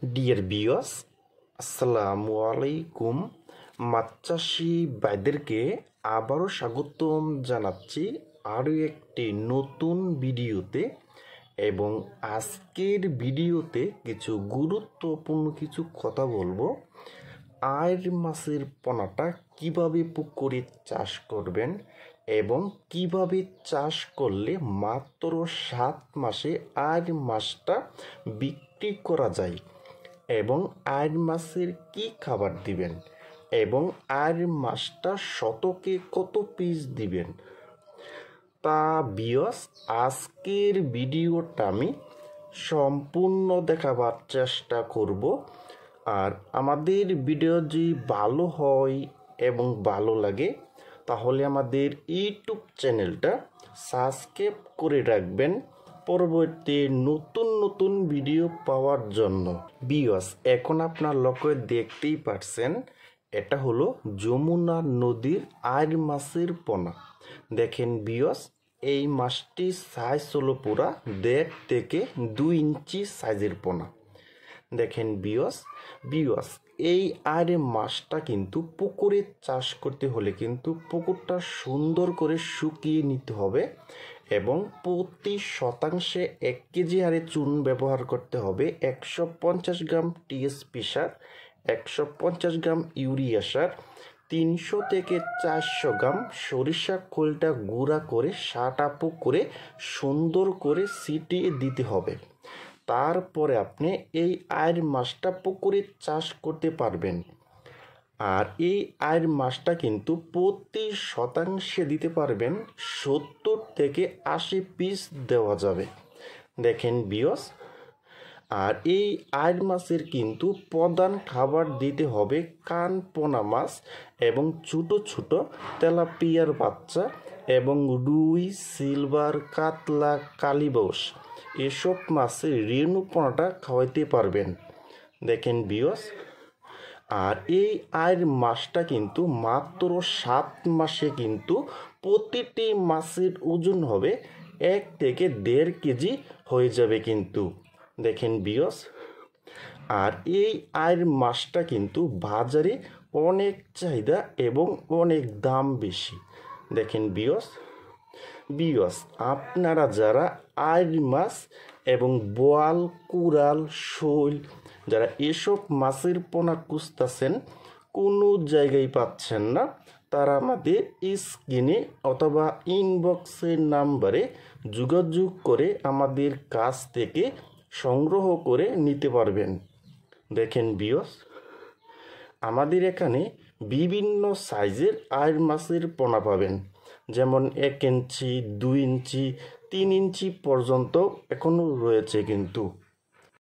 Dear viewers, আসসালামু আলাইকুম। মাছ চাষি ভাইদেরকে আবারও স্বাগতম জানাচ্ছি আরও একটি নতুন ভিডিওতে। এবং আজকের ভিডিওতে কিছু গুরুত্বপূর্ণ কিছু কথা বলবো। আইর মাছের পোনাটা কিভাবে পুকুরে চাষ করবেন এবং কিভাবে চাষ করলে মাত্র 7 মাসে আইর মাছটা বিক্রি করা যায় এবং আইর মাছের কি খাবার দিবেন এবং আইর মাছটা শতকে কত পিস দিবেন, তা ভিউয়ার্স আজকের ভিডিওটা আমি সম্পূর্ণ দেখাবার চেষ্টা করব। আর আমাদের ভিডিও যদি ভালো হয় এবং ভালো লাগে তাহলে আমাদের ইউটিউব চ্যানেলটা সাবস্ক্রাইব করে রাখবেন পরবর্তী নতুন নতুন ভিডিও পাওয়ার জন্য। ভিউয়ার্স, এখন আপনার লক্ষ্য দেখতেই পারছেন, এটা হলো যমুনা নদীর আইর মাছের পোনা। দেখেন ভিউয়ার্স, এই মাছটির সাইজ হলো পুরা 1.5 থেকে 2 ইঞ্চি সাইজের পোনা। দেখেন ভিউয়ার্স এই আইর মাছটা কিন্তু পুকুরে চাষ করতে হলে কিন্তু পুকুরটা সুন্দর করে শুকিয়ে নিতে হবে এবং প্রতি শতাংশে 1 কেজি হারে চুন ব্যবহার করতে হবে, 150 গ্রাম টিএসপি সার, 150 গ্রাম ইউরিয়া সার, 300 থেকে 400 গ্রাম সরিষা খোলটা গুঁড়া করে সাটা পুকুরে সুন্দর করে ছিটিয়ে দিতে হবে। তারপরে আপনি এই আইর মাছটা পুকুরে চাষ করতে পারবেন। আর এই আইর মাছটা কিন্তু প্রতি শতাংশে দিতে পারবেন 70 থেকে 80 পিস দেওয়া যাবে। দেখেন ভিউয়ার্স, আর এই আইর মাছের কিন্তু প্রধান খাবার দিতে হবে কানপোনা মাছ এবং ছোট ছোট তেলাপিয়ার বাচ্চা এবং রুই, সিলভার, কাতলা, কালীবাউস এসব মাছের রেণু পোনাটা খাওয়াইতে পারবেন। দেখেন ভিউয়ার্স, আর এই আইর মাছটা কিন্তু মাত্র 7 মাসে কিন্তু প্রতিটি মাছের ওজন হবে 1 থেকে 1.5 কেজি হয়ে যাবে কিন্তু। দেখেন ভিউয়ার্স, আর এই আইর মাছটা কিন্তু বাজারে অনেক চাহিদা এবং অনেক দাম বেশি। দেখেন ভিউয়ার্স আপনারা যারা আইর মাছ এবং বোয়াল, কুরাল, শৈল যারা এসব মাছের পোনা খুঁজতেছেন, কোনো জায়গায় পাচ্ছেন না, তারা আমাদের স্ক্রিনে অথবা ইনবক্সের নাম্বারে যোগাযোগ করে আমাদের কাছ থেকে সংগ্রহ করে নিতে পারবেন। দেখেন ভিউয়ার্স, আমাদের এখানে বিভিন্ন সাইজের আইর মাছের পোনা পাবেন, যেমন 1 ইঞ্চি, 2 ইঞ্চি, 3 ইঞ্চি পর্যন্ত এখনও রয়েছে কিন্তু।